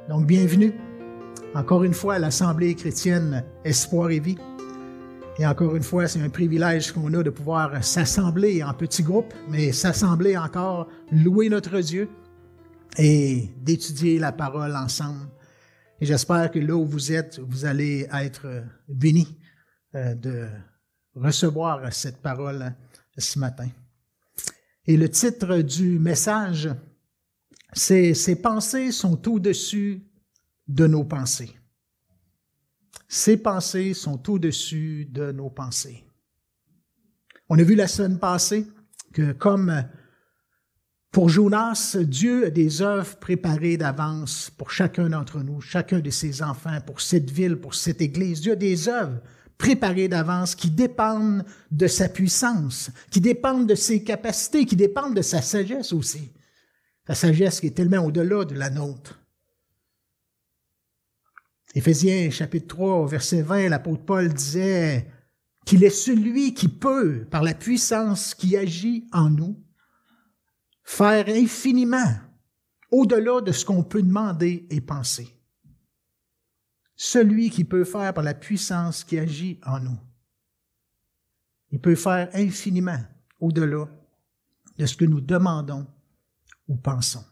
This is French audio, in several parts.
Donc, bienvenue encore une fois à l'Assemblée chrétienne Espoir et Vie. Et encore une fois, c'est un privilège qu'on a de pouvoir s'assembler en petits groupes, mais s'assembler encore, louer notre Dieu et d'étudier la parole ensemble. Et j'espère que là où vous êtes, vous allez être bénis de recevoir cette parole ce matin. Et le titre du message, c'est « Ces pensées sont au-dessus de nos pensées ». Ces pensées sont au-dessus de nos pensées. On a vu la semaine passée que comme pour Jonas, Dieu a des œuvres préparées d'avance pour chacun d'entre nous, chacun de ses enfants, pour cette ville, pour cette église. Dieu a des œuvres préparées d'avance qui dépendent de sa puissance, qui dépendent de ses capacités, qui dépendent de sa sagesse aussi. Sa sagesse qui est tellement au-delà de la nôtre. Éphésiens chapitre 3, verset 20, l'apôtre Paul disait qu'il est celui qui peut, par la puissance qui agit en nous, faire infiniment au-delà de ce qu'on peut demander et penser. Celui qui peut faire par la puissance qui agit en nous. Il peut faire infiniment au-delà de ce que nous demandons ou pensons.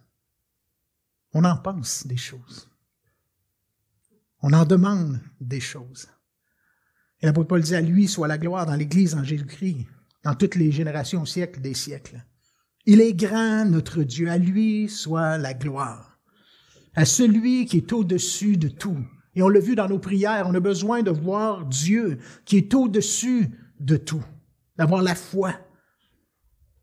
On en pense des choses. On en demande des choses. Et l'apôtre Paul dit à lui soit la gloire dans l'Église en Jésus-Christ, dans toutes les générations, siècles des siècles. Il est grand, notre Dieu, à lui soit la gloire. À celui qui est au-dessus de tout. Et on l'a vu dans nos prières, on a besoin de voir Dieu qui est au-dessus de tout. D'avoir la foi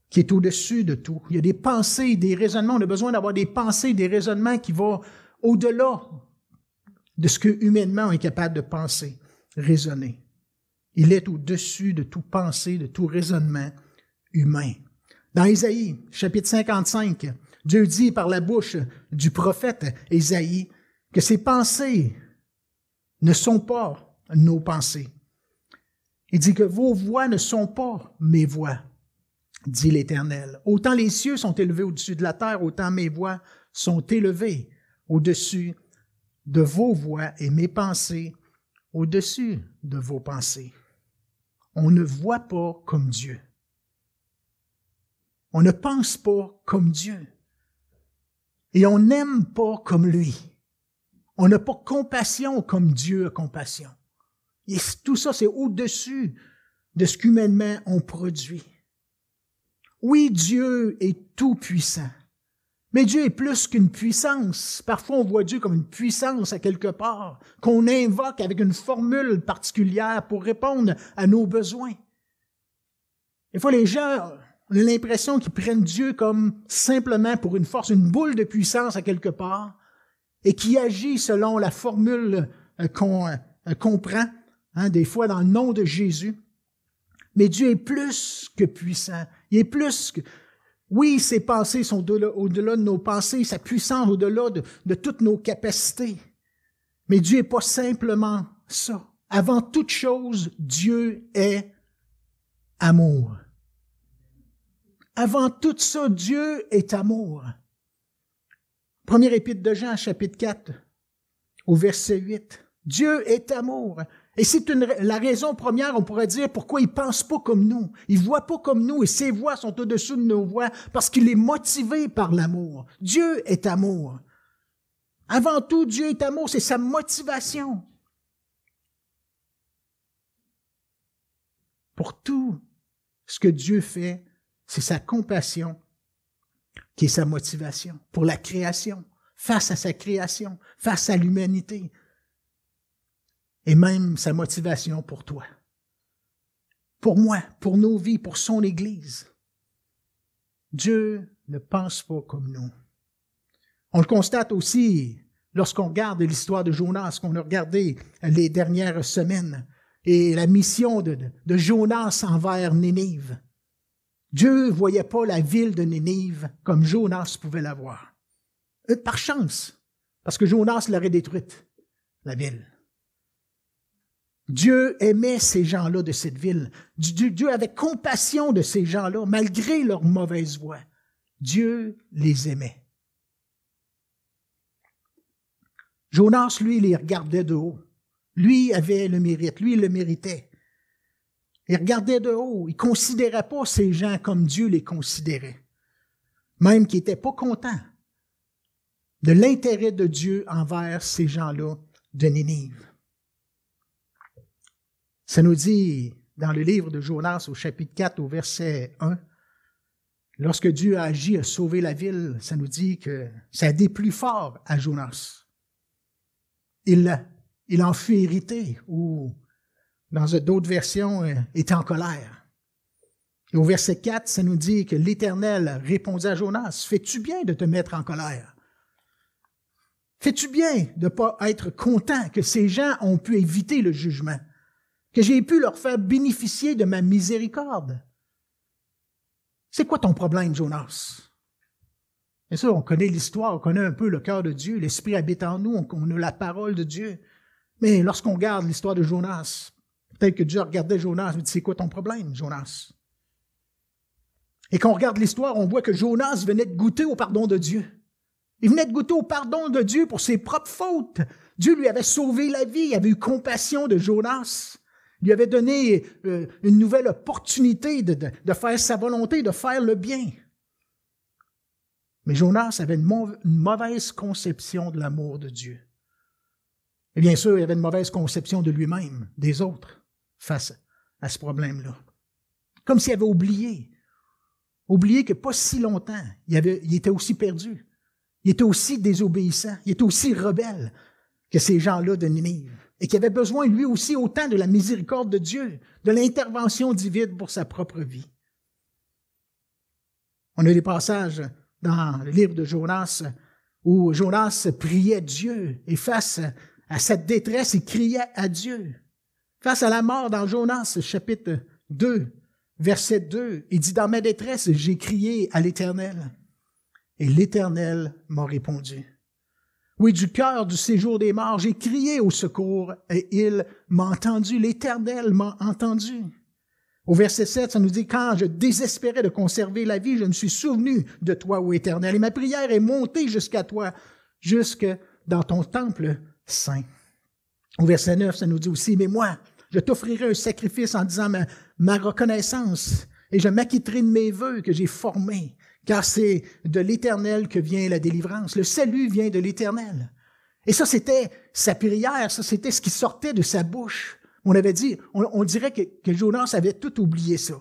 qui est au-dessus de tout. Il y a des pensées, des raisonnements. On a besoin d'avoir des pensées, des raisonnements qui vont au-delà de ce que humainement on est capable de penser, raisonner. Il est au-dessus de tout pensée, de tout raisonnement humain. Dans Ésaïe, chapitre 55, Dieu dit par la bouche du prophète Ésaïe que ses pensées ne sont pas nos pensées. Il dit que vos voix ne sont pas mes voix, dit l'Éternel. Autant les cieux sont élevés au-dessus de la terre, autant mes voix sont élevées au-dessus de vos voix et mes pensées au-dessus de vos pensées. On ne voit pas comme Dieu. On ne pense pas comme Dieu. Et on n'aime pas comme lui. On n'a pas compassion comme Dieu a compassion. Et tout ça, c'est au-dessus de ce qu'humainement on produit. Oui, Dieu est tout-puissant. Mais Dieu est plus qu'une puissance. Parfois, on voit Dieu comme une puissance à quelque part, qu'on invoque avec une formule particulière pour répondre à nos besoins. Des fois, les gens ont l'impression qu'ils prennent Dieu comme simplement pour une force, une boule de puissance à quelque part, et qui agit selon la formule qu'on prend, des fois dans le nom de Jésus. Mais Dieu est plus que puissant. Il est plus que... Oui, ses pensées sont au-delà de nos pensées, sa puissance au-delà de toutes nos capacités. Mais Dieu n'est pas simplement ça. Avant toute chose, Dieu est amour. Avant tout ça, Dieu est amour. Première épître de Jean, chapitre 4, au verset 8. Dieu est amour. Et c'est la raison première, on pourrait dire, pourquoi il pense pas comme nous. Il voit pas comme nous et ses voix sont au-dessus de nos voix parce qu'il est motivé par l'amour. Dieu est amour. Avant tout, Dieu est amour, c'est sa motivation. Pour tout ce que Dieu fait, c'est sa compassion qui est sa motivation pour la création, face à sa création, face à l'humanité. Et même sa motivation pour toi, pour moi, pour nos vies, pour son Église. Dieu ne pense pas comme nous. On le constate aussi lorsqu'on regarde l'histoire de Jonas, qu'on a regardé les dernières semaines, et la mission de Jonas envers Nénive. Dieu ne voyait pas la ville de Nénive comme Jonas pouvait la voir. Par chance, parce que Jonas l'aurait détruite, la ville. Dieu aimait ces gens-là de cette ville. Dieu avait compassion de ces gens-là, malgré leur mauvaise voie. Dieu les aimait. Jonas, lui, il les regardait de haut. Lui avait le mérite, lui, il le méritait. Il regardait de haut, il ne considérait pas ces gens comme Dieu les considérait. Même qu'il n'était pas content de l'intérêt de Dieu envers ces gens-là de Ninive. Ça nous dit dans le livre de Jonas au chapitre 4 au verset 1, lorsque Dieu a agi, a sauvé la ville, ça nous dit que ça a déplu fort à Jonas. Il en fut irrité ou, dans d'autres versions, était en colère. Et au verset 4, ça nous dit que l'Éternel répondit à Jonas, « Fais-tu bien de te mettre en colère? Fais-tu bien de ne pas être content que ces gens ont pu éviter le jugement, que j'ai pu leur faire bénéficier de ma miséricorde? C'est quoi ton problème, Jonas? » Bien sûr, on connaît l'histoire, on connaît un peu le cœur de Dieu, l'Esprit habite en nous, on a la parole de Dieu. Mais lorsqu'on regarde l'histoire de Jonas, peut-être que Dieu regardait Jonas et dit, « C'est quoi ton problème, Jonas? » Et quand on regarde l'histoire, on voit que Jonas venait de goûter au pardon de Dieu. Il venait de goûter au pardon de Dieu pour ses propres fautes. Dieu lui avait sauvé la vie, il avait eu compassion de Jonas. Il lui avait donné une nouvelle opportunité de faire sa volonté, de faire le bien. Mais Jonas avait une mauvaise conception de l'amour de Dieu. Et bien sûr, il avait une mauvaise conception de lui-même, des autres, face à ce problème-là. Comme s'il avait oublié que pas si longtemps, il était aussi perdu. Il était aussi désobéissant, il était aussi rebelle que ces gens-là de Ninive. Et qu'il avait besoin, lui aussi, autant de la miséricorde de Dieu, de l'intervention divine pour sa propre vie. On a des passages dans le livre de Jonas où Jonas priait Dieu et face à cette détresse, il criait à Dieu. Face à la mort dans Jonas, chapitre 2, verset 2, il dit « Dans ma détresse, j'ai crié à l'Éternel. Et l'Éternel m'a répondu. Oui, du cœur du séjour des morts, j'ai crié au secours et il m'a entendu. L'Éternel m'a entendu. » Au verset 7, ça nous dit « Quand je désespérais de conserver la vie, je me suis souvenu de toi, ô Éternel, et ma prière est montée jusqu'à toi, jusque dans ton temple saint. » Au verset 9, ça nous dit aussi « Mais moi, je t'offrirai un sacrifice en disant ma reconnaissance, et je m'acquitterai de mes vœux que j'ai formés. Car c'est de l'Éternel que vient la délivrance. Le salut vient de l'Éternel. » Et ça, c'était sa prière, ça, c'était ce qui sortait de sa bouche. On avait dit, on dirait que Jonas avait tout oublié ça.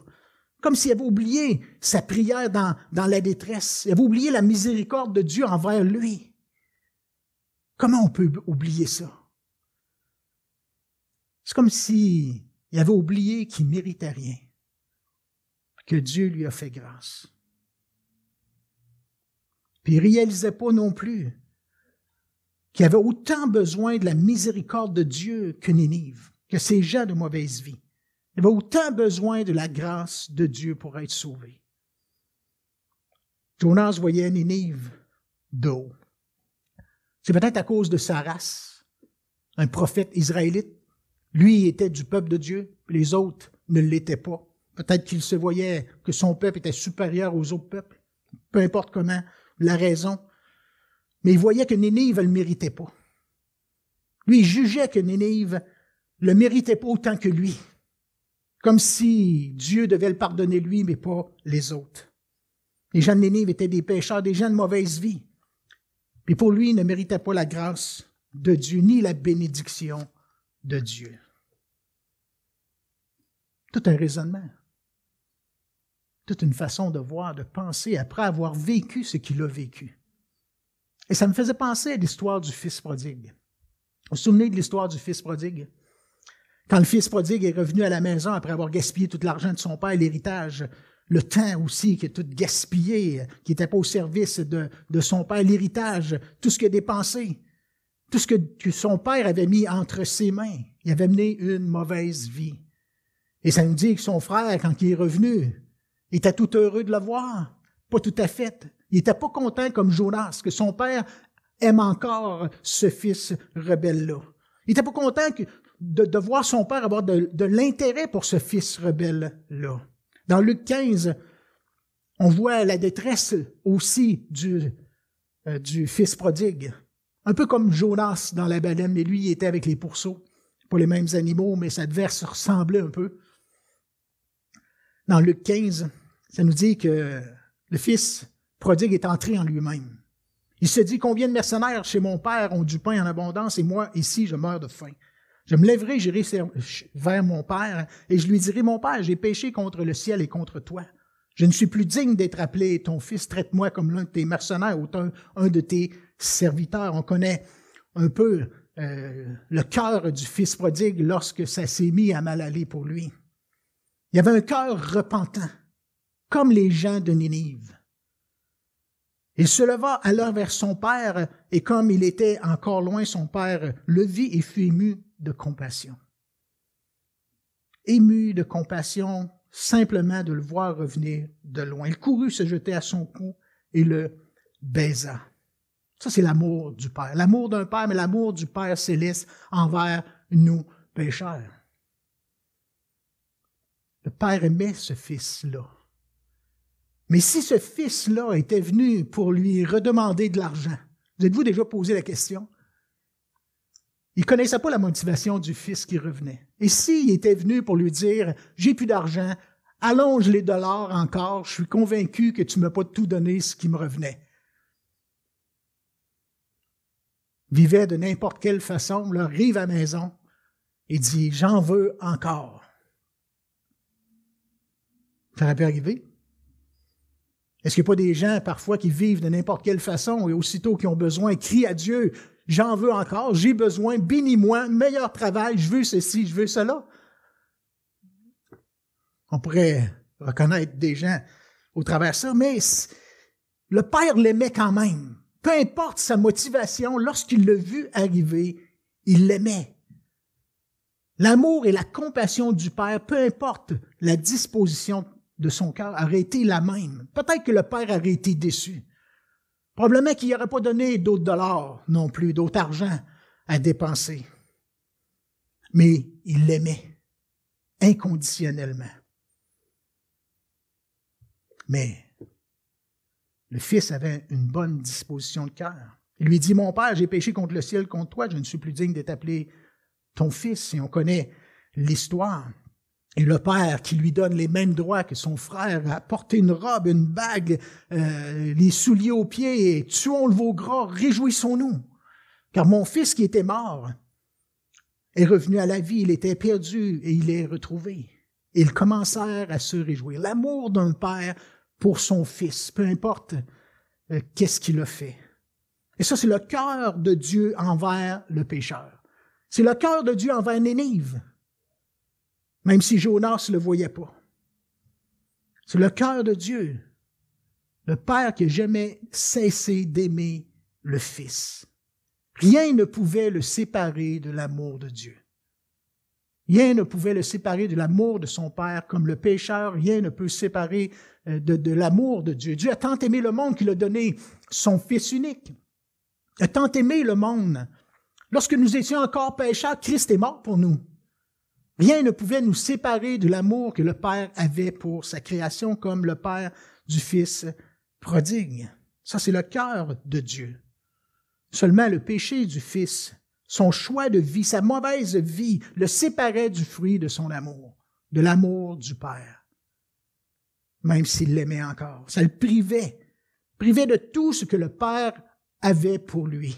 Comme s'il avait oublié sa prière dans la détresse. Il avait oublié la miséricorde de Dieu envers lui. Comment on peut oublier ça? C'est comme s'il avait oublié qu'il ne méritait rien. Que Dieu lui a fait grâce. Puis il ne réalisait pas non plus qu'il avait autant besoin de la miséricorde de Dieu que Ninive, que ces gens de mauvaise vie. Il avait autant besoin de la grâce de Dieu pour être sauvé. Jonas voyait Ninive de haut. C'est peut-être à cause de sa race, un prophète israélite. Lui était du peuple de Dieu, les autres ne l'étaient pas. Peut-être qu'il se voyait que son peuple était supérieur aux autres peuples. Peu importe comment, la raison. Mais il voyait que Ninive ne le méritait pas. Lui, il jugeait que Ninive ne le méritait pas autant que lui. Comme si Dieu devait le pardonner lui, mais pas les autres. Les gens de Ninive étaient des pécheurs, des gens de mauvaise vie. Puis pour lui, il ne méritait pas la grâce de Dieu, ni la bénédiction de Dieu. Tout un raisonnement. Toute une façon de voir, de penser, après avoir vécu ce qu'il a vécu. Et ça me faisait penser à l'histoire du fils prodigue. Vous vous souvenez de l'histoire du fils prodigue? Quand le fils prodigue est revenu à la maison après avoir gaspillé tout l'argent de son père, l'héritage, le temps aussi qui est tout gaspillé, qui n'était pas au service de son père, l'héritage, tout ce qu'il a dépensé, tout ce que son père avait mis entre ses mains. Il avait mené une mauvaise vie. Et ça nous dit que son frère, quand il est revenu, il était tout heureux de le voir, pas tout à fait. Il n'était pas content comme Jonas, que son père aime encore ce fils rebelle-là. Il n'était pas content de voir son père avoir de l'intérêt pour ce fils rebelle-là. Dans Luc 15, on voit la détresse aussi du fils prodigue. Un peu comme Jonas dans la baleine, mais lui, il était avec les pourceaux. Pas les mêmes animaux, mais ça devait se ressembler un peu. Dans Luc 15, ça nous dit que le fils prodigue est entré en lui-même. Il se dit, combien de mercenaires chez mon père ont du pain en abondance et moi, ici, je meurs de faim. Je me lèverai, j'irai vers mon père et je lui dirai, mon père, j'ai péché contre le ciel et contre toi. Je ne suis plus digne d'être appelé ton fils, traite-moi comme l'un de tes mercenaires ou un de tes serviteurs. On connaît un peu le cœur du fils prodigue lorsque ça s'est mis à mal aller pour lui. Il y avait un cœur repentant, comme les gens de Ninive. Il se leva alors vers son père, et comme il était encore loin, son père le vit et fut ému de compassion. Ému de compassion, simplement de le voir revenir de loin. Il courut se jeter à son cou et le baisa. Ça, c'est l'amour du Père. L'amour d'un Père, mais l'amour du Père céleste envers nous, pécheurs. Le Père aimait ce Fils-là. Mais si ce Fils-là était venu pour lui redemander de l'argent, vous êtes-vous déjà posé la question? Il ne connaissait pas la motivation du Fils qui revenait. Et s'il était venu pour lui dire, j'ai plus d'argent, allonge les dollars encore, je suis convaincu que tu ne m'as pas tout donné ce qui me revenait. Vivait de n'importe quelle façon, là, arrive à la maison et dit, j'en veux encore. Ça aurait pu arriver. Est-ce qu'il n'y a pas des gens parfois qui vivent de n'importe quelle façon et aussitôt qu'ils ont besoin, crient à Dieu, j'en veux encore, j'ai besoin, bénis-moi, meilleur travail, je veux ceci, je veux cela. On pourrait reconnaître des gens au travers de ça, mais le Père l'aimait quand même. Peu importe sa motivation, lorsqu'il l'a vu arriver, il l'aimait. L'amour et la compassion du Père, peu importe la disposition de son cœur, aurait été la même. Peut-être que le Père aurait été déçu. Probablement qu'il n'aurait pas donné d'autres dollars non plus, d'autre argent à dépenser. Mais il l'aimait inconditionnellement. Mais le Fils avait une bonne disposition de cœur. Il lui dit, mon Père, j'ai péché contre le ciel, contre toi, je ne suis plus digne d'être appelé ton Fils. Et on connaît l'histoire. Et le Père qui lui donne les mêmes droits que son frère à porter une robe, une bague, les souliers aux pieds, et tuons le veau gras, réjouissons-nous. Car mon fils qui était mort est revenu à la vie, il était perdu et il est retrouvé. Et ils commencèrent à se réjouir. L'amour d'un père pour son fils, peu importe qu'est-ce qu'il a fait. Et ça, c'est le cœur de Dieu envers le pécheur. C'est le cœur de Dieu envers Ninive. Même si Jonas ne le voyait pas. C'est le cœur de Dieu, le Père qui n'a jamais cessé d'aimer le Fils. Rien ne pouvait le séparer de l'amour de Dieu. Rien ne pouvait le séparer de l'amour de son Père, comme le pécheur, rien ne peut séparer de l'amour de Dieu. Dieu a tant aimé le monde qu'il a donné son Fils unique. Il a tant aimé le monde. Lorsque nous étions encore pécheurs, Christ est mort pour nous. Rien ne pouvait nous séparer de l'amour que le Père avait pour sa création, comme le Père du Fils prodigue. Ça, c'est le cœur de Dieu. Seulement le péché du Fils, son choix de vie, sa mauvaise vie, le séparait du fruit de son amour, de l'amour du Père, même s'il l'aimait encore. Ça le privait de tout ce que le Père avait pour lui.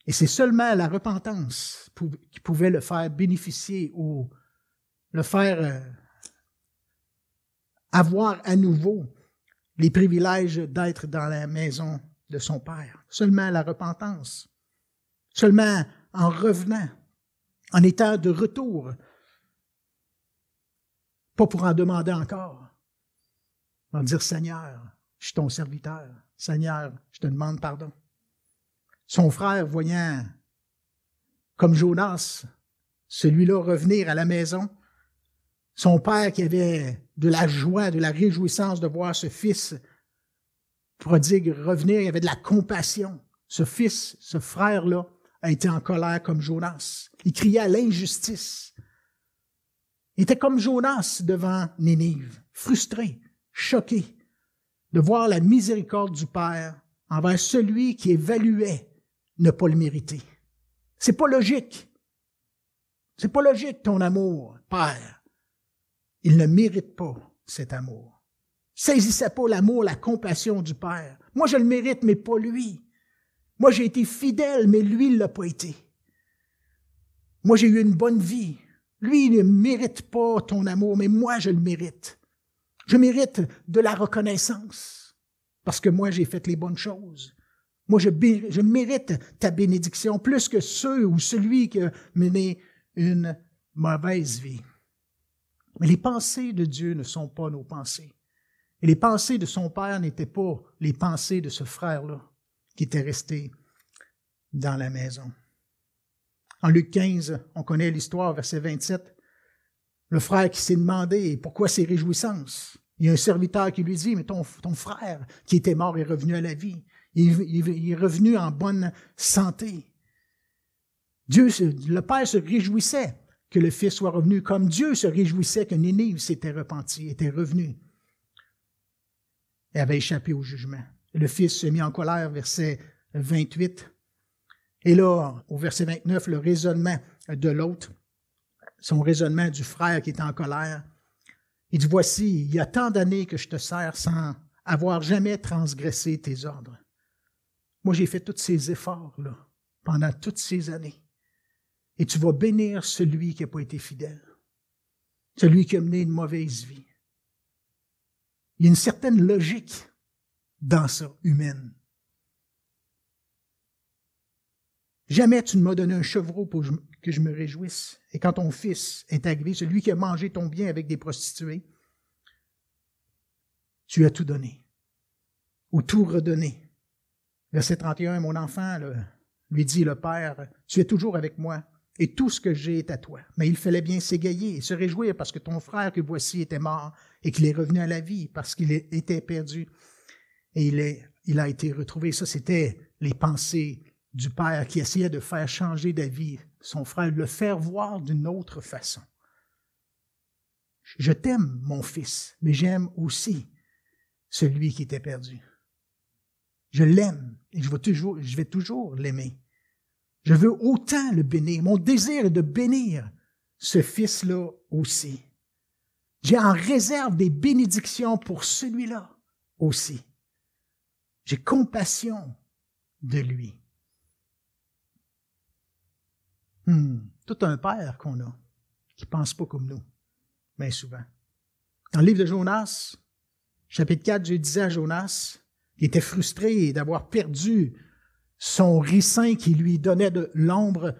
Et c'est seulement la repentance qui pouvait le faire bénéficier ou le faire avoir à nouveau les privilèges d'être dans la maison de son Père. Seulement la repentance. Seulement en revenant, en étant de retour. Pas pour en demander encore. En dire, Seigneur, je suis ton serviteur. Seigneur, je te demande pardon. Son frère, voyant, comme Jonas, celui-là revenir à la maison, son père qui avait de la joie, de la réjouissance de voir ce fils prodigue revenir, il avait de la compassion. Ce fils, ce frère-là, a été en colère comme Jonas. Il criait à l'injustice. Il était comme Jonas devant Ninive, frustré, choqué de voir la miséricorde du Père envers celui qui évaluait ne pas le mériter. C'est pas logique. C'est pas logique, ton amour, Père. Il ne mérite pas cet amour. Saisissez pas l'amour, la compassion du Père. Moi, je le mérite, mais pas lui. Moi, j'ai été fidèle, mais lui, il l'a pas été. Moi, j'ai eu une bonne vie. Lui, il ne mérite pas ton amour, mais moi, je le mérite. Je mérite de la reconnaissance, parce que moi, j'ai fait les bonnes choses. Moi, je mérite ta bénédiction plus que ceux ou celui qui a mené une mauvaise vie. Mais les pensées de Dieu ne sont pas nos pensées. Et les pensées de son Père n'étaient pas les pensées de ce frère-là qui était resté dans la maison. En Luc 15, on connaît l'histoire, verset 27. Le frère qui s'est demandé pourquoi ces réjouissances. Il y a un serviteur qui lui dit, mais ton frère qui était mort est revenu à la vie. Il est revenu en bonne santé. Le Père se réjouissait que le Fils soit revenu, comme Dieu se réjouissait que Ninive s'était repenti, était revenu et avait échappé au jugement. Et le Fils se mit en colère, verset 28. Et là, au verset 29, le raisonnement de l'autre, son raisonnement du frère qui est en colère. Il dit, voici, il y a tant d'années que je te sers sans avoir jamais transgressé tes ordres. Moi, j'ai fait tous ces efforts-là pendant toutes ces années. Et tu vas bénir celui qui n'a pas été fidèle, celui qui a mené une mauvaise vie. Il y a une certaine logique dans ça, humaine. Jamais tu ne m'as donné un chevreau pour que je me réjouisse. Et quand ton fils est arrivé, celui qui a mangé ton bien avec des prostituées, tu as tout donné, ou tout redonné. Verset 31, mon enfant lui dit le Père, tu es toujours avec moi, et tout ce que j'ai est à toi. Mais il fallait bien s'égayer et se réjouir parce que ton frère que voici était mort et qu'il est revenu à la vie parce qu'il était perdu. Et il a été retrouvé. Ça, c'était les pensées du Père qui essayait de faire changer d'avis son frère, de le faire voir d'une autre façon. Je t'aime, mon fils, mais j'aime aussi celui qui était perdu. Je l'aime et je vais toujours l'aimer. Je veux autant le bénir. Mon désir est de bénir ce fils-là aussi. J'ai en réserve des bénédictions pour celui-là aussi. J'ai compassion de lui. Tout un père qu'on a, qui ne pense pas comme nous, bien souvent. Dans le livre de Jonas, chapitre 4, Dieu disait à Jonas, qui était frustré d'avoir perdu son ricin qui lui donnait de l'ombre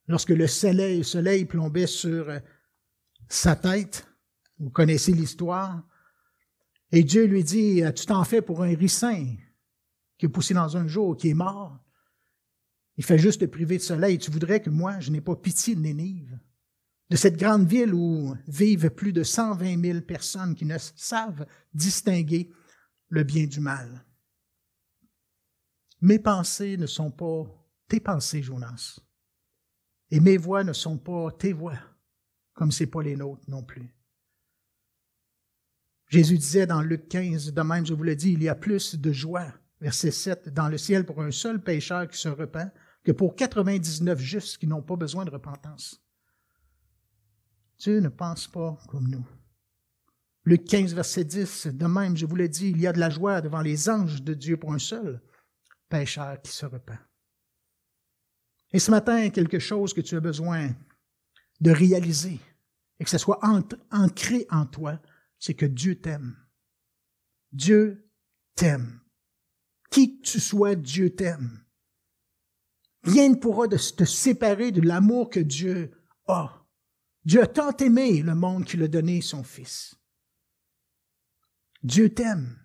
lorsque le soleil plombait sur sa tête. Vous connaissez l'histoire. Et Dieu lui dit, tu t'en fais pour un ricin qui est poussé dans un jour, qui est mort. Il fait juste te priver de soleil. Tu voudrais que moi, je n'ai pas pitié de Ninive, de cette grande ville où vivent plus de 120 000 personnes qui ne savent distinguer le bien du mal. Mes pensées ne sont pas tes pensées, Jonas. Et mes voix ne sont pas tes voix, comme ce n'est pas les nôtres non plus. Jésus disait dans Luc 15, de même je vous le dis, il y a plus de joie, verset 7, dans le ciel pour un seul pécheur qui se repent que pour 99 justes qui n'ont pas besoin de repentance. Dieu ne pense pas comme nous. Luc 15, verset 10, de même je vous le dis, il y a de la joie devant les anges de Dieu pour un seul pécheur qui se repent. Et ce matin, quelque chose que tu as besoin de réaliser et que ce soit ancré en toi, c'est que Dieu t'aime. Dieu t'aime. Qui que tu sois, Dieu t'aime. Rien ne pourra te séparer de l'amour que Dieu a. Dieu a tant aimé le monde qu'il a donné son Fils. Dieu t'aime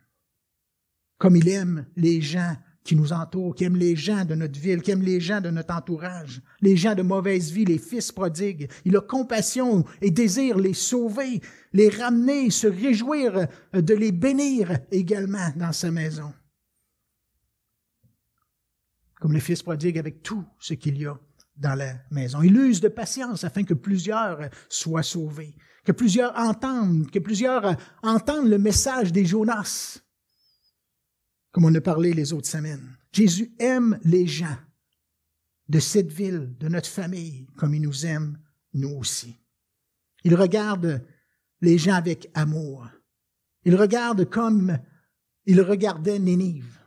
comme il aime les gens qui nous entourent, qui aime les gens de notre ville, qui aime les gens de notre entourage, les gens de mauvaise vie, les fils prodigues. Il a compassion et désire les sauver, les ramener, se réjouir de les bénir également dans sa maison. Comme le fils prodigue avec tout ce qu'il y a dans la maison. Il use de patience afin que plusieurs soient sauvés, que plusieurs entendent le message des Jonas, comme on a parlé les autres semaines. Jésus aime les gens de cette ville, de notre famille, comme il nous aime, nous aussi. Il regarde les gens avec amour. Il regarde comme il regardait Nénive.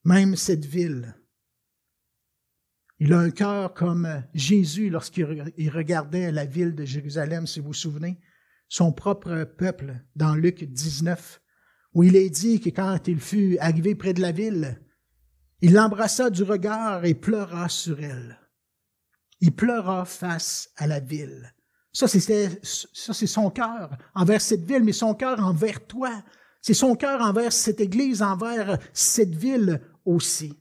Même cette ville. Il a un cœur comme Jésus lorsqu'il regardait la ville de Jérusalem, si vous vous souvenez, son propre peuple, dans Luc 19, où il est dit que quand il fut arrivé près de la ville, il l'embrassa du regard et pleura sur elle. Il pleura face à la ville. Ça, c'est son cœur envers cette ville, mais son cœur envers toi. C'est son cœur envers cette église, envers cette ville aussi.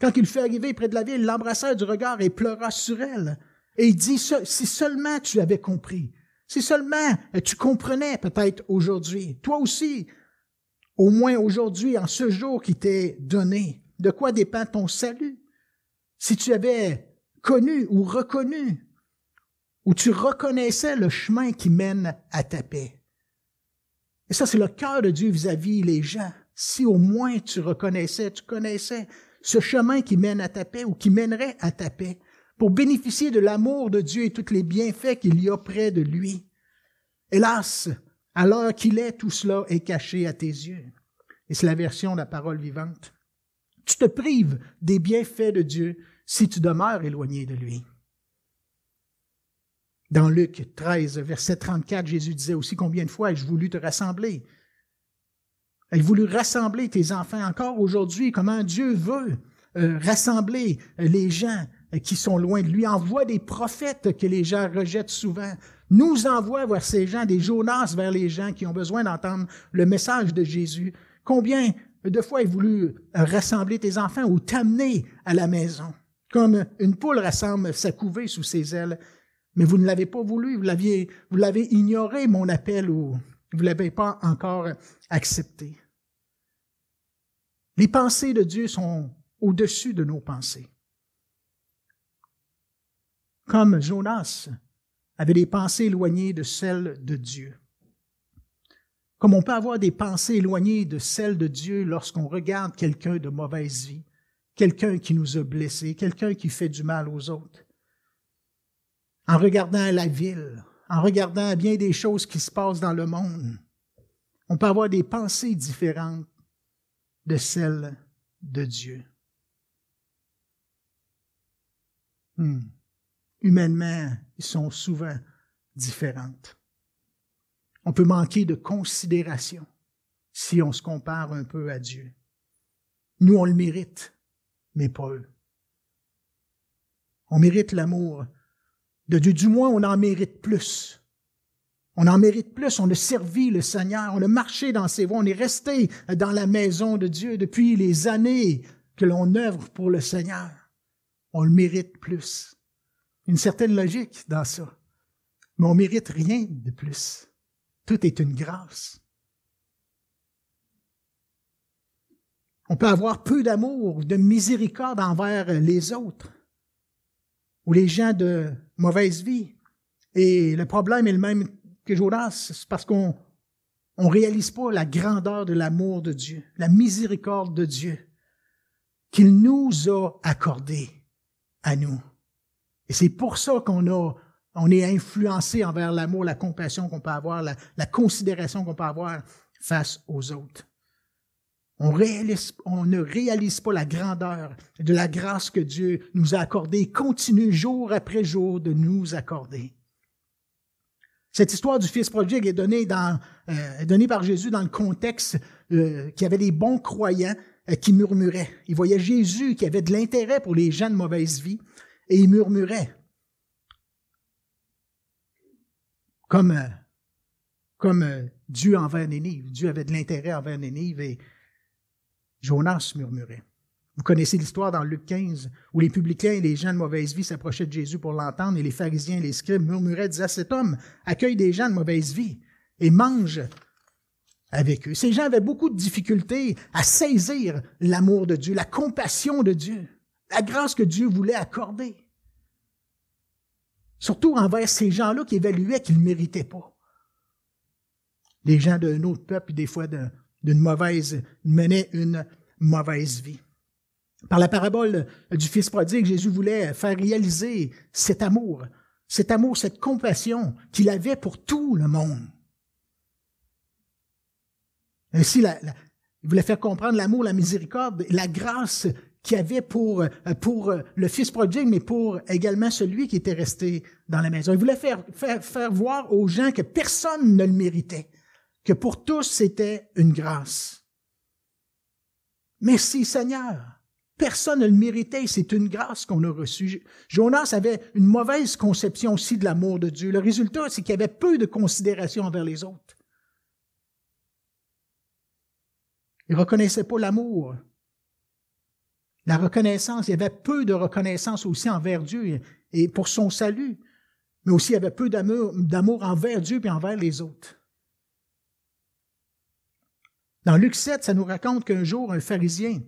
Quand il fut arrivé près de la ville, il l'embrassa du regard et pleura sur elle. Et il dit, si seulement tu avais compris, si seulement tu comprenais peut-être aujourd'hui, toi aussi, au moins aujourd'hui, en ce jour qui t'est donné, de quoi dépend ton salut? Si tu avais connu ou reconnu, ou tu reconnaissais le chemin qui mène à ta paix. Et ça, c'est le cœur de Dieu vis-à-vis les gens. Si au moins tu connaissais ce chemin qui mène à ta paix ou qui mènerait à ta paix, pour bénéficier de l'amour de Dieu et tous les bienfaits qu'il y a près de lui. Hélas, à l'heure qu'il est, tout cela est caché à tes yeux. Et c'est la version de la parole vivante. Tu te prives des bienfaits de Dieu si tu demeures éloigné de lui. Dans Luc 13, verset 34, Jésus disait aussi combien de fois ai-je voulu te rassembler. Ai-je voulu rassembler tes enfants encore aujourd'hui, comment Dieu veut rassembler les gens qui sont loin de lui, envoie des prophètes que les gens rejettent souvent, nous envoie vers ces gens, des Jonas vers les gens qui ont besoin d'entendre le message de Jésus. Combien de fois ai-je voulu rassembler tes enfants ou t'amener à la maison, comme une poule rassemble sa couvée sous ses ailes, mais vous ne l'avez pas voulu, vous l'avez ignoré, mon appel, ou vous ne l'avez pas encore accepté. Les pensées de Dieu sont au-dessus de nos pensées. Comme Jonas avait des pensées éloignées de celles de Dieu. Comme on peut avoir des pensées éloignées de celles de Dieu lorsqu'on regarde quelqu'un de mauvaise vie, quelqu'un qui nous a blessés, quelqu'un qui fait du mal aux autres. En regardant la ville, en regardant bien des choses qui se passent dans le monde, on peut avoir des pensées différentes de celles de Dieu. Humainement, ils sont souvent différentes. On peut manquer de considération si on se compare un peu à Dieu. Nous, on le mérite, mais pas eux. On mérite l'amour de Dieu. Du moins, on en mérite plus. On en mérite plus. On a servi le Seigneur. On a marché dans ses voies. On est resté dans la maison de Dieu depuis les années que l'on œuvre pour le Seigneur. On le mérite plus. Une certaine logique dans ça. Mais on mérite rien de plus. Tout est une grâce. On peut avoir peu d'amour, de miséricorde envers les autres ou les gens de mauvaise vie. Et le problème est le même que Jonas, c'est parce qu'on ne réalise pas la grandeur de l'amour de Dieu, la miséricorde de Dieu qu'il nous a accordé à nous. Et c'est pour ça on est influencé envers l'amour, la compassion qu'on peut avoir, la considération qu'on peut avoir face aux autres. On ne réalise pas la grandeur de la grâce que Dieu nous a accordée et continue jour après jour de nous accorder. Cette histoire du fils prodigue est donnée par Jésus dans le contexte qu'il y avait des bons croyants qui murmuraient. Ils voyaient Jésus qui avait de l'intérêt pour les gens de mauvaise vie et ils murmuraient. Comme Dieu envers Nénive. Dieu avait de l'intérêt envers Nénive et Jonas murmurait. Vous connaissez l'histoire dans Luc 15, où les publicains et les gens de mauvaise vie s'approchaient de Jésus pour l'entendre, et les pharisiens et les scribes murmuraient, disaient, cet homme accueille des gens de mauvaise vie et mange avec eux. Ces gens avaient beaucoup de difficultés à saisir l'amour de Dieu, la compassion de Dieu, la grâce que Dieu voulait accorder. Surtout envers ces gens-là qui évaluaient qu'ils ne méritaient pas. Les gens d'un autre peuple, des fois menaient une mauvaise vie. Par la parabole du Fils prodigue, Jésus voulait faire réaliser cet amour, cette compassion qu'il avait pour tout le monde. Ainsi, il voulait faire comprendre l'amour, la miséricorde, la grâce qu'il y avait pour le Fils prodigue, mais pour également celui qui était resté dans la maison. Il voulait faire voir aux gens que personne ne le méritait, que pour tous c'était une grâce. Merci Seigneur. Personne ne le méritait, c'est une grâce qu'on a reçue. Jonas avait une mauvaise conception aussi de l'amour de Dieu. Le résultat, c'est qu'il y avait peu de considération envers les autres. Il ne reconnaissait pas l'amour. La reconnaissance, il y avait peu de reconnaissance aussi envers Dieu et pour son salut, mais aussi il y avait peu d'amour envers Dieu et envers les autres. Dans Luc 7, ça nous raconte qu'un jour, un pharisien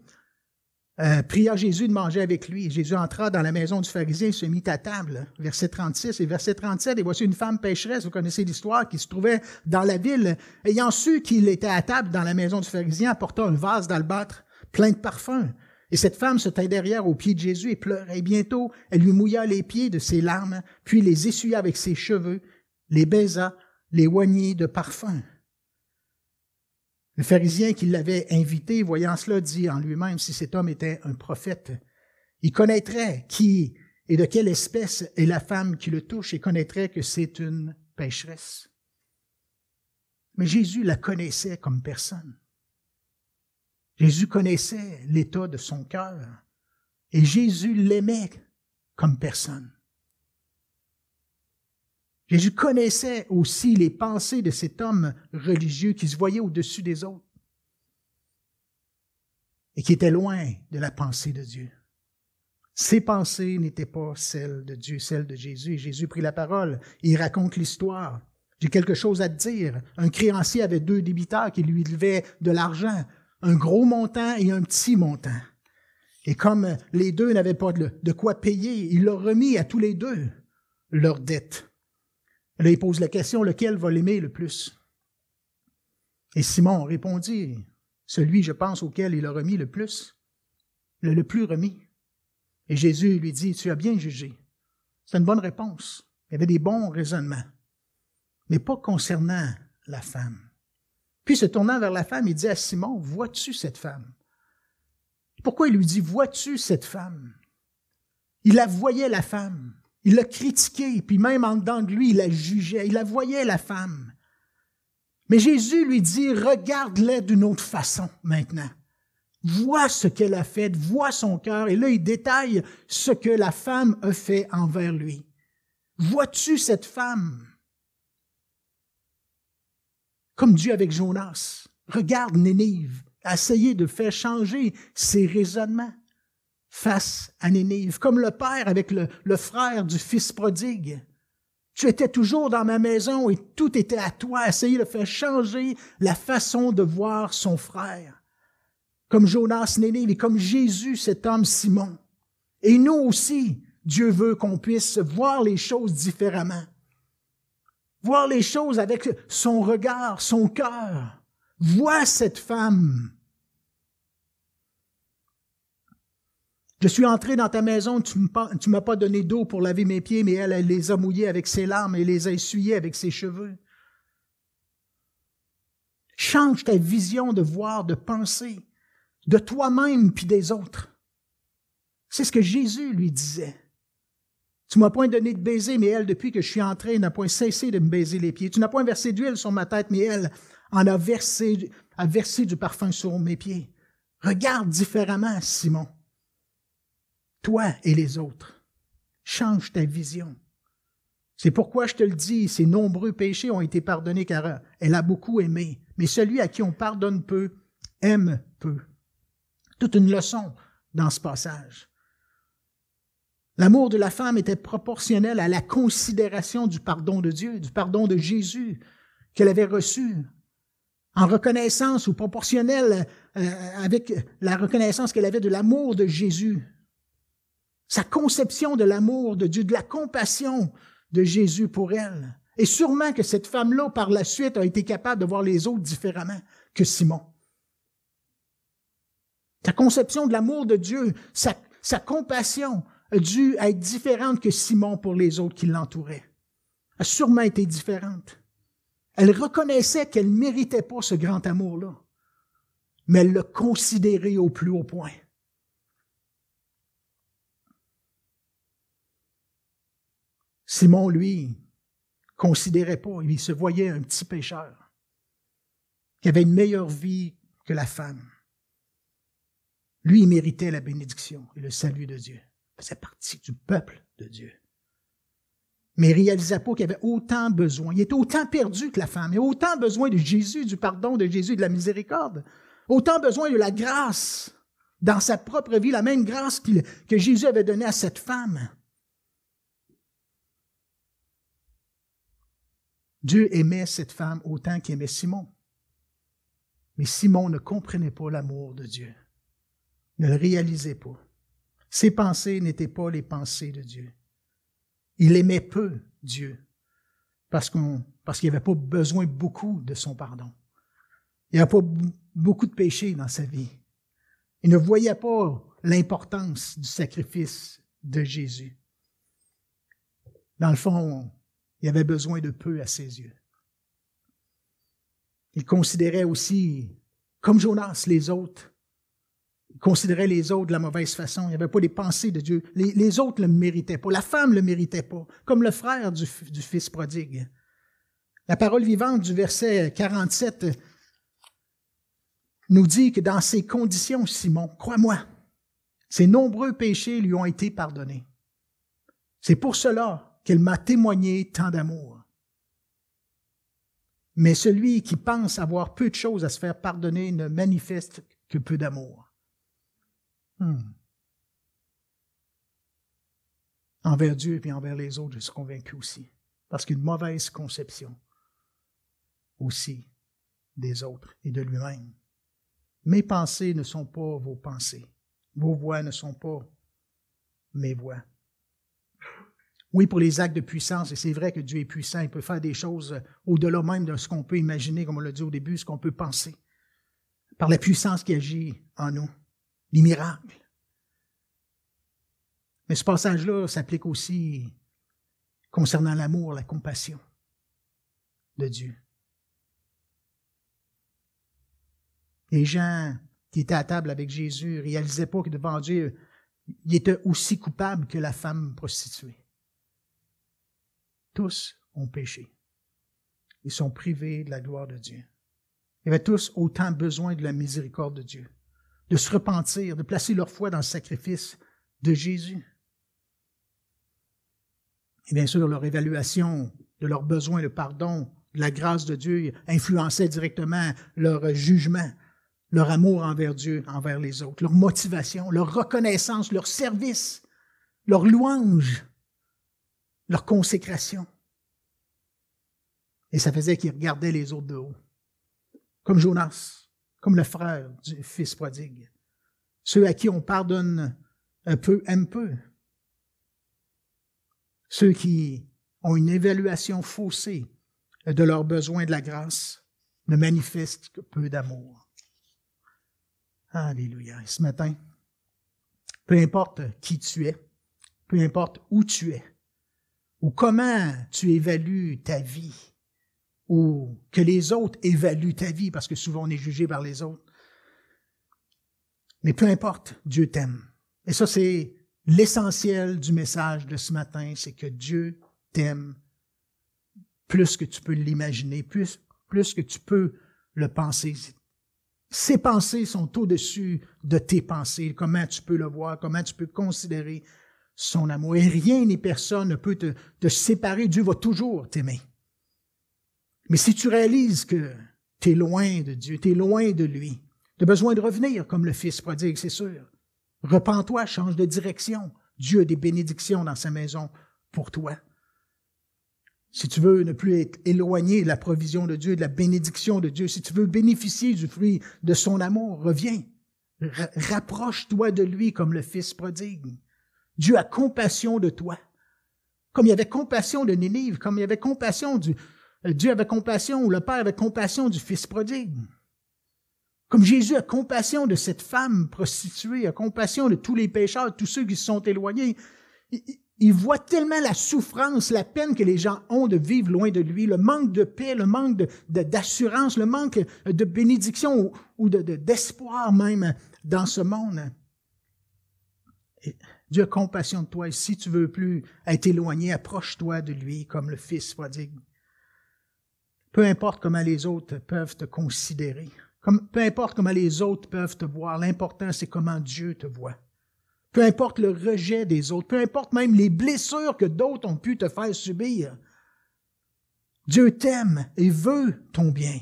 pria Jésus de manger avec lui. Jésus entra dans la maison du pharisien et se mit à table. Verset 36 et verset 37. Et voici une femme pécheresse, vous connaissez l'histoire, qui se trouvait dans la ville. Ayant su qu'il était à table dans la maison du pharisien, apporta un vase d'albâtre plein de parfums. Et cette femme se tint derrière aux pieds de Jésus et pleurait. Et bientôt, elle lui mouilla les pieds de ses larmes, puis les essuya avec ses cheveux, les baisa, les oignit de parfum. Le pharisien qui l'avait invité, voyant cela, dit en lui-même, si cet homme était un prophète, il connaîtrait qui et de quelle espèce est la femme qui le touche et connaîtrait que c'est une pécheresse. Mais Jésus la connaissait comme personne. Jésus connaissait l'état de son cœur et Jésus l'aimait comme personne. Jésus connaissait aussi les pensées de cet homme religieux qui se voyait au-dessus des autres et qui était loin de la pensée de Dieu. Ses pensées n'étaient pas celles de Dieu, celles de Jésus. Et Jésus prit la parole et il raconte l'histoire. J'ai quelque chose à te dire. Un créancier avait 2 débiteurs qui lui devaient de l'argent, un gros montant et un petit montant. Et comme les deux n'avaient pas de quoi payer, il leur remis à tous les deux leur dette. Là, il pose la question, lequel va l'aimer le plus? Et Simon répondit, celui, je pense, auquel il a remis le plus, le plus remis. Et Jésus lui dit, tu as bien jugé. C'est une bonne réponse. Il y avait des bons raisonnements, mais pas concernant la femme. Puis, se tournant vers la femme, il dit à Simon, vois-tu cette femme? Pourquoi il lui dit, vois-tu cette femme? Il la voyait, la femme. Il l'a critiquée, puis même en dedans de lui, il la jugeait. Il la voyait, la femme. Mais Jésus lui dit, regarde-la d'une autre façon maintenant. Vois ce qu'elle a fait, vois son cœur. Et là, il détaille ce que la femme a fait envers lui. Vois-tu cette femme? Comme Dieu avec Jonas. Regarde Nénive, a essayé de faire changer ses raisonnements face à Nénive, comme le père avec le frère du fils prodigue. Tu étais toujours dans ma maison et tout était à toi, essayer de faire changer la façon de voir son frère. Comme Jonas, Nénive et comme Jésus, cet homme Simon. Et nous aussi, Dieu veut qu'on puisse voir les choses différemment. Voir les choses avec son regard, son cœur. Vois cette femme. Je suis entré dans ta maison, tu m'as pas donné d'eau pour laver mes pieds, mais elle les a mouillés avec ses larmes et les a essuyés avec ses cheveux. Change ta vision de voir, de penser, de toi-même puis des autres. C'est ce que Jésus lui disait. Tu m'as point donné de baiser, mais elle, depuis que je suis entré, n'a point cessé de me baiser les pieds. Tu n'as point versé d'huile sur ma tête, mais elle en a versé du parfum sur mes pieds. Regarde différemment, Simon. Toi et les autres. Change ta vision. C'est pourquoi je te le dis, ses nombreux péchés ont été pardonnés car elle a beaucoup aimé. Mais celui à qui on pardonne peu, aime peu. Toute une leçon dans ce passage. L'amour de la femme était proportionnel à la considération du pardon de Dieu, du pardon de Jésus qu'elle avait reçu, en reconnaissance ou proportionnel avec la reconnaissance qu'elle avait de l'amour de Jésus. Sa conception de l'amour de Dieu, de la compassion de Jésus pour elle. Et sûrement que cette femme-là, par la suite, a été capable de voir les autres différemment que Simon. Ta conception de l'amour de Dieu, sa compassion a dû être différente que Simon pour les autres qui l'entouraient. Elle a sûrement été différente. Elle reconnaissait qu'elle ne méritait pas ce grand amour-là, mais elle l'a considéré au plus haut point. Simon, lui, considérait pas, il se voyait un petit pécheur qui avait une meilleure vie que la femme. Lui, il méritait la bénédiction et le salut de Dieu. Il faisait partie du peuple de Dieu. Mais il ne réalisait pas qu'il avait autant besoin. Il était autant perdu que la femme. Il avait autant besoin de Jésus, du pardon de Jésus, de la miséricorde. Autant besoin de la grâce dans sa propre vie, la même grâce que Jésus avait donnée à cette femme. Dieu aimait cette femme autant qu'il aimait Simon. Mais Simon ne comprenait pas l'amour de Dieu. Ne le réalisait pas. Ses pensées n'étaient pas les pensées de Dieu. Il aimait peu Dieu parce qu'il n'avait pas besoin beaucoup de son pardon. Il n'y avait pas beaucoup de péchés dans sa vie. Il ne voyait pas l'importance du sacrifice de Jésus. Dans le fond, il avait besoin de peu à ses yeux. Il considérait aussi, comme Jonas, les autres. Il considérait les autres de la mauvaise façon. Il n'y avait pas les pensées de Dieu. Les autres ne le méritaient pas. La femme ne le méritait pas, comme le frère du fils prodigue. La parole vivante du verset 47 nous dit que dans ces conditions, Simon, crois-moi, ses nombreux péchés lui ont été pardonnés. C'est pour cela qu'elle m'a témoigné tant d'amour. Mais celui qui pense avoir peu de choses à se faire pardonner ne manifeste que peu d'amour. Envers Dieu et envers les autres, je suis convaincu aussi. Parce qu'une mauvaise conception aussi des autres et de lui-même. Mes pensées ne sont pas vos pensées. Vos voix ne sont pas mes voix. Oui, pour les actes de puissance, et c'est vrai que Dieu est puissant, il peut faire des choses au-delà même de ce qu'on peut imaginer, comme on l'a dit au début, ce qu'on peut penser. Par la puissance qui agit en nous. Les miracles. Mais ce passage-là s'applique aussi concernant l'amour, la compassion de Dieu. Les gens qui étaient à table avec Jésus ne réalisaient pas que devant Dieu, il était aussi coupable que la femme prostituée. Tous ont péché. Ils sont privés de la gloire de Dieu. Ils avaient tous autant besoin de la miséricorde de Dieu, de se repentir, de placer leur foi dans le sacrifice de Jésus. Et bien sûr, leur évaluation de leurs besoins de pardon, de la grâce de Dieu, influençait directement leur jugement, leur amour envers Dieu, envers les autres, leur motivation, leur reconnaissance, leur service, leur louange, leur consécration. Et ça faisait qu'ils regardaient les autres de haut, comme Jonas, comme le frère du fils prodigue. Ceux à qui on pardonne un peu aiment peu. Ceux qui ont une évaluation faussée de leurs besoins de la grâce ne manifestent que peu d'amour. Alléluia. Et ce matin, peu importe qui tu es, peu importe où tu es, ou comment tu évalues ta vie, ou que les autres évaluent ta vie, parce que souvent on est jugé par les autres. Mais peu importe, Dieu t'aime. Et ça, c'est l'essentiel du message de ce matin, c'est que Dieu t'aime plus que tu peux l'imaginer, plus que tu peux le penser. Ses pensées sont au-dessus de tes pensées. Comment tu peux le voir, comment tu peux considérer son amour. Et rien ni personne ne peut te séparer. Dieu va toujours t'aimer. Mais si tu réalises que tu es loin de Dieu, tu es loin de lui, tu as besoin de revenir comme le fils prodigue, c'est sûr. Repens-toi, change de direction. Dieu a des bénédictions dans sa maison pour toi. Si tu veux ne plus être éloigné de la provision de Dieu, de la bénédiction de Dieu, si tu veux bénéficier du fruit de son amour, reviens. Rapproche-toi de lui comme le fils prodigue. Dieu a compassion de toi. Comme il avait compassion de Nénive, comme il avait compassion Dieu avait compassion, ou le Père avait compassion du fils prodigue. Comme Jésus a compassion de cette femme prostituée, a compassion de tous les pécheurs, de tous ceux qui se sont éloignés. Il voit tellement la souffrance, la peine que les gens ont de vivre loin de lui, le manque de paix, le manque d'assurance, le manque de bénédiction ou d'espoir même dans ce monde. Et Dieu a compassion de toi et si tu veux plus être éloigné, approche-toi de lui comme le Fils prodigue. Peu importe comment les autres peuvent te considérer, peu importe comment les autres peuvent te voir, l'important c'est comment Dieu te voit. Peu importe le rejet des autres, peu importe même les blessures que d'autres ont pu te faire subir, Dieu t'aime et veut ton bien.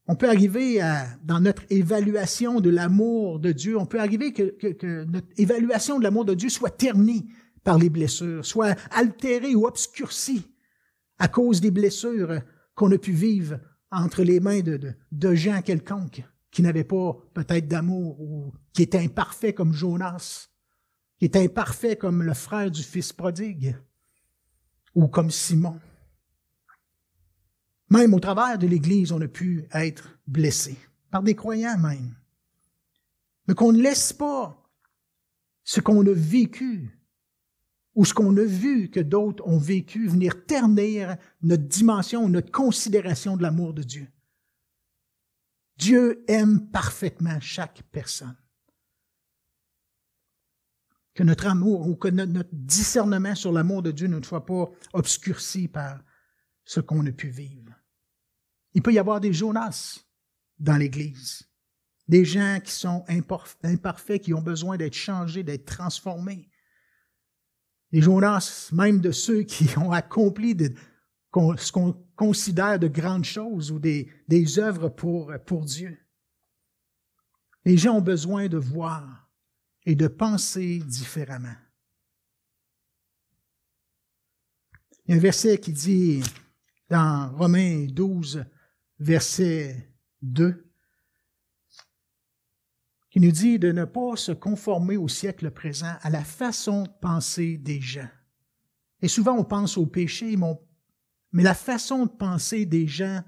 On peut arriver dans notre évaluation de l'amour de Dieu, on peut arriver que notre évaluation de l'amour de Dieu soit ternie par les blessures, soit altérée ou obscurcie à cause des blessures qu'on a pu vivre entre les mains de gens quelconques qui n'avaient pas peut-être d'amour ou qui étaient imparfaits comme Jonas, qui étaient imparfaits comme le frère du fils prodigue ou comme Simon. Même au travers de l'Église, on a pu être blessé, par des croyants même. Mais qu'on ne laisse pas ce qu'on a vécu ou ce qu'on a vu que d'autres ont vécu venir ternir notre dimension, notre considération de l'amour de Dieu. Dieu aime parfaitement chaque personne. Que notre amour ou que notre discernement sur l'amour de Dieu ne soit pas obscurci par ce qu'on a pu vivre. Il peut y avoir des Jonas dans l'Église, des gens qui sont imparfaits, qui ont besoin d'être changés, d'être transformés. Des Jonas, même de ceux qui ont accompli ce qu'on considère de grandes choses ou des œuvres pour Dieu. Les gens ont besoin de voir et de penser différemment. Il y a un verset qui dit dans Romains 12, verset 2, qui nous dit de ne pas se conformer au siècle présent, à la façon de penser des gens. Et souvent, on pense au péché, mais la façon de penser des gens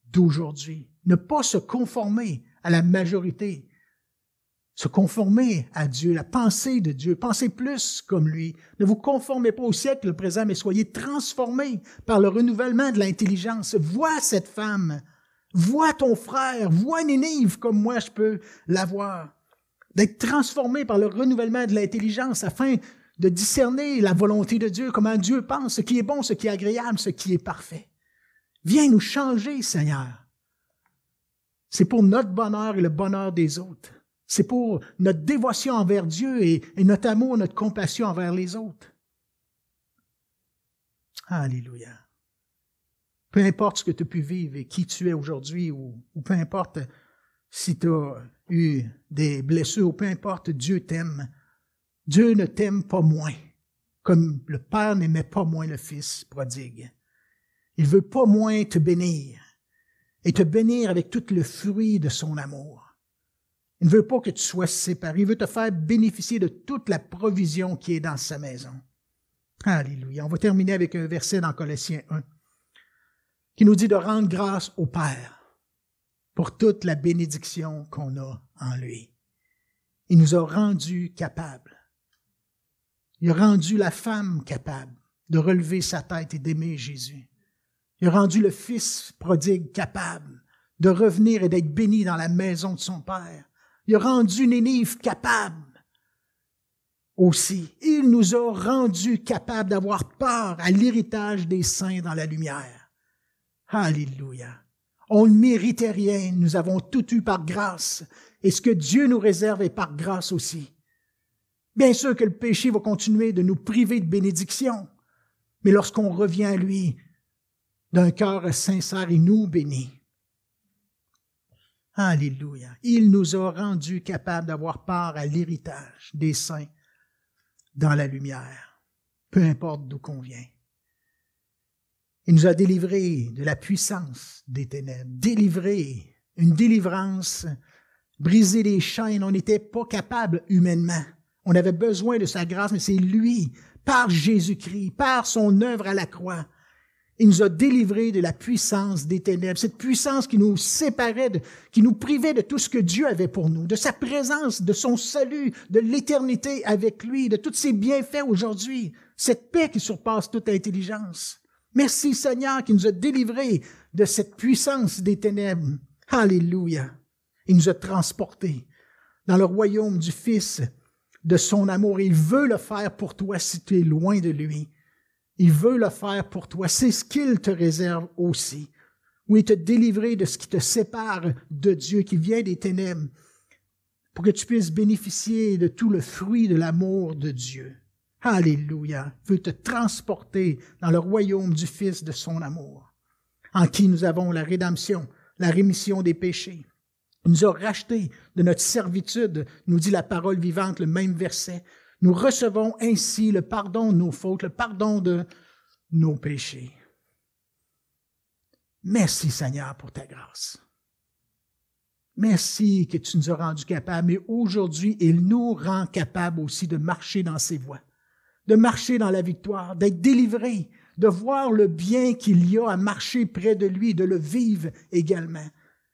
d'aujourd'hui. Ne pas se conformer à la majorité. Se conformer à Dieu, la pensée de Dieu. Pensez plus comme lui. Ne vous conformez pas au siècle présent, mais soyez transformés par le renouvellement de l'intelligence. Vois cette femme. Vois ton frère, vois Nénive comme moi je peux l'avoir. D'être transformé par le renouvellement de l'intelligence afin de discerner la volonté de Dieu, comment Dieu pense, ce qui est bon, ce qui est agréable, ce qui est parfait. Viens nous changer, Seigneur. C'est pour notre bonheur et le bonheur des autres. C'est pour notre dévotion envers Dieu et notre amour, notre compassion envers les autres. Alléluia. Peu importe ce que tu as pu vivre et qui tu es aujourd'hui, ou peu importe si tu as eu des blessures, ou peu importe, Dieu t'aime. Dieu ne t'aime pas moins, comme le Père n'aimait pas moins le Fils prodigue. Il veut pas moins te bénir, et te bénir avec tout le fruit de son amour. Il ne veut pas que tu sois séparé, il veut te faire bénéficier de toute la provision qui est dans sa maison. Alléluia. On va terminer avec un verset dans Colossiens 1. Qui nous dit de rendre grâce au Père pour toute la bénédiction qu'on a en lui. Il nous a rendus capables. Il a rendu la femme capable de relever sa tête et d'aimer Jésus. Il a rendu le Fils prodigue capable de revenir et d'être béni dans la maison de son Père. Il a rendu Nénive capable aussi. Il nous a rendus capables d'avoir part à l'héritage des saints dans la lumière. Alléluia. On ne méritait rien, nous avons tout eu par grâce. Et ce que Dieu nous réserve est par grâce aussi. Bien sûr que le péché va continuer de nous priver de bénédiction, mais lorsqu'on revient à lui d'un cœur sincère, il nous bénit. Alléluia. Il nous a rendus capables d'avoir part à l'héritage des saints dans la lumière, peu importe d'où qu'on vient. Il nous a délivrés de la puissance des ténèbres, délivrés, une délivrance, brisé les chaînes. On n'était pas capable humainement. On avait besoin de sa grâce, mais c'est lui, par Jésus-Christ, par son œuvre à la croix, Il nous a délivrés de la puissance des ténèbres, cette puissance qui nous séparait, qui nous privait de tout ce que Dieu avait pour nous, de sa présence, de son salut, de l'éternité avec lui, de tous ses bienfaits aujourd'hui, cette paix qui surpasse toute intelligence. Merci Seigneur qui nous a délivrés de cette puissance des ténèbres. Alléluia. Il nous a transportés dans le royaume du Fils de son amour. Il veut le faire pour toi si tu es loin de lui. Il veut le faire pour toi. C'est ce qu'il te réserve aussi. Oui, te délivrer de ce qui te sépare de Dieu, qui vient des ténèbres, pour que tu puisses bénéficier de tout le fruit de l'amour de Dieu. Alléluia. Il veut te transporter dans le royaume du Fils de son amour, en qui nous avons la rédemption, la rémission des péchés. Il nous a rachetés de notre servitude, nous dit la parole vivante, le même verset. Nous recevons ainsi le pardon de nos fautes, le pardon de nos péchés. Merci Seigneur pour ta grâce. Merci que tu nous as rendus capables, mais aujourd'hui, il nous rend capables aussi de marcher dans ses voies, de marcher dans la victoire, d'être délivrés, de voir le bien qu'il y a à marcher près de lui, de le vivre également.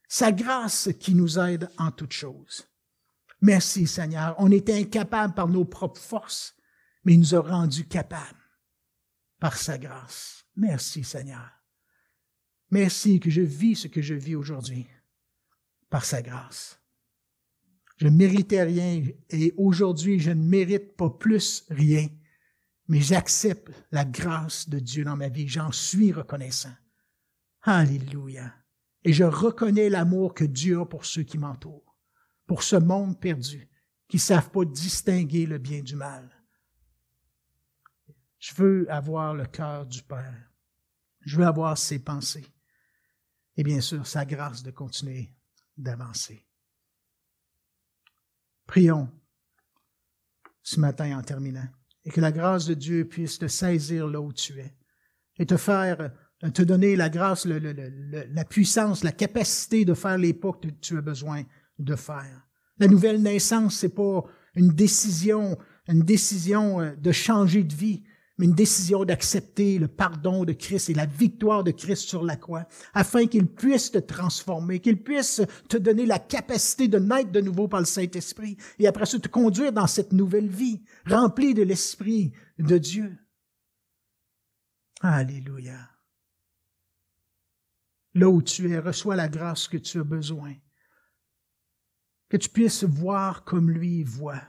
Sa grâce qui nous aide en toutes choses. Merci Seigneur. On était incapables par nos propres forces, mais il nous a rendus capables par sa grâce. Merci Seigneur. Merci que je vis ce que je vis aujourd'hui par sa grâce. Je ne méritais rien et aujourd'hui je ne mérite pas plus rien, mais j'accepte la grâce de Dieu dans ma vie. J'en suis reconnaissant. Alléluia. Et je reconnais l'amour que Dieu a pour ceux qui m'entourent, pour ce monde perdu, qui ne savent pas distinguer le bien du mal. Je veux avoir le cœur du Père. Je veux avoir ses pensées. Et bien sûr, sa grâce de continuer d'avancer. Prions ce matin en terminant. Et que la grâce de Dieu puisse te saisir là où tu es. Et te donner la grâce, la puissance, la capacité de faire les pas que tu as besoin de faire. La nouvelle naissance, c'est pas une décision de changer de vie, mais une décision d'accepter le pardon de Christ et la victoire de Christ sur la croix, afin qu'il puisse te transformer, qu'il puisse te donner la capacité de naître de nouveau par le Saint-Esprit, et après ça te conduire dans cette nouvelle vie, remplie de l'Esprit de Dieu. Alléluia. Là où tu es, reçois la grâce que tu as besoin. Que tu puisses voir comme lui voit.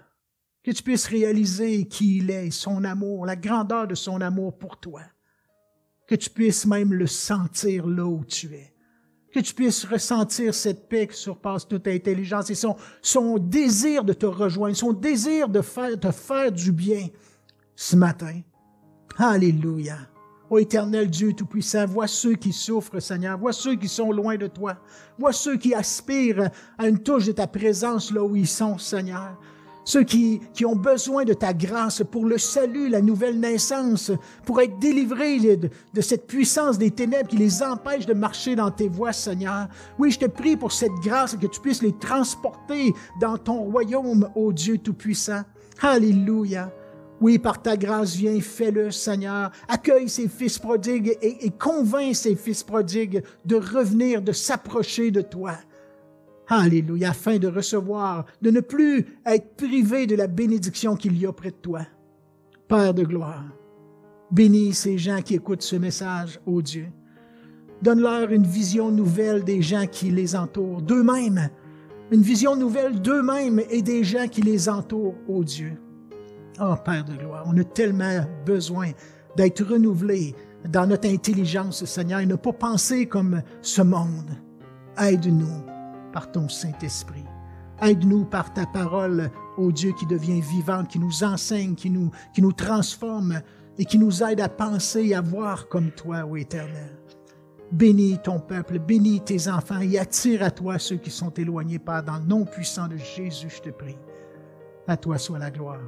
Que tu puisses réaliser qui il est, son amour, la grandeur de son amour pour toi. Que tu puisses même le sentir là où tu es. Que tu puisses ressentir cette paix qui surpasse toute intelligence et son désir de te rejoindre, son désir de te faire du bien ce matin. Alléluia. Ô éternel Dieu Tout-Puissant, vois ceux qui souffrent, Seigneur. Vois ceux qui sont loin de toi. Vois ceux qui aspirent à une touche de ta présence là où ils sont, Seigneur. Ceux qui ont besoin de ta grâce pour le salut, la nouvelle naissance, pour être délivrés de cette puissance des ténèbres qui les empêche de marcher dans tes voies, Seigneur. Oui, je te prie pour cette grâce et que tu puisses les transporter dans ton royaume, ô Dieu Tout-Puissant. Alléluia. Oui, par ta grâce, viens, fais-le, Seigneur. Accueille ces fils prodigues et convainc ces fils prodigues de revenir, de s'approcher de toi. Alléluia, afin de recevoir, de ne plus être privé de la bénédiction qu'il y a près de toi. Père de gloire, bénis ces gens qui écoutent ce message, ô Dieu. Donne-leur une vision nouvelle des gens qui les entourent, d'eux-mêmes. Une vision nouvelle d'eux-mêmes et des gens qui les entourent, ô Dieu. Oh, Père de gloire, on a tellement besoin d'être renouvelés dans notre intelligence, Seigneur, et ne pas penser comme ce monde. Aide-nous par ton Saint-Esprit. Aide-nous par ta parole, ô Dieu, qui devient vivante, qui nous enseigne, qui nous transforme et qui nous aide à penser et à voir comme toi, ô Éternel. Bénis ton peuple, bénis tes enfants et attire à toi ceux qui sont éloignés, Père, dans le nom puissant de Jésus, je te prie. À toi soit la gloire.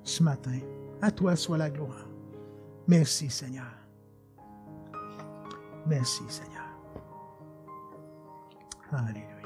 Ce matin, à toi soit la gloire. Merci, Seigneur. Merci, Seigneur. Alléluia.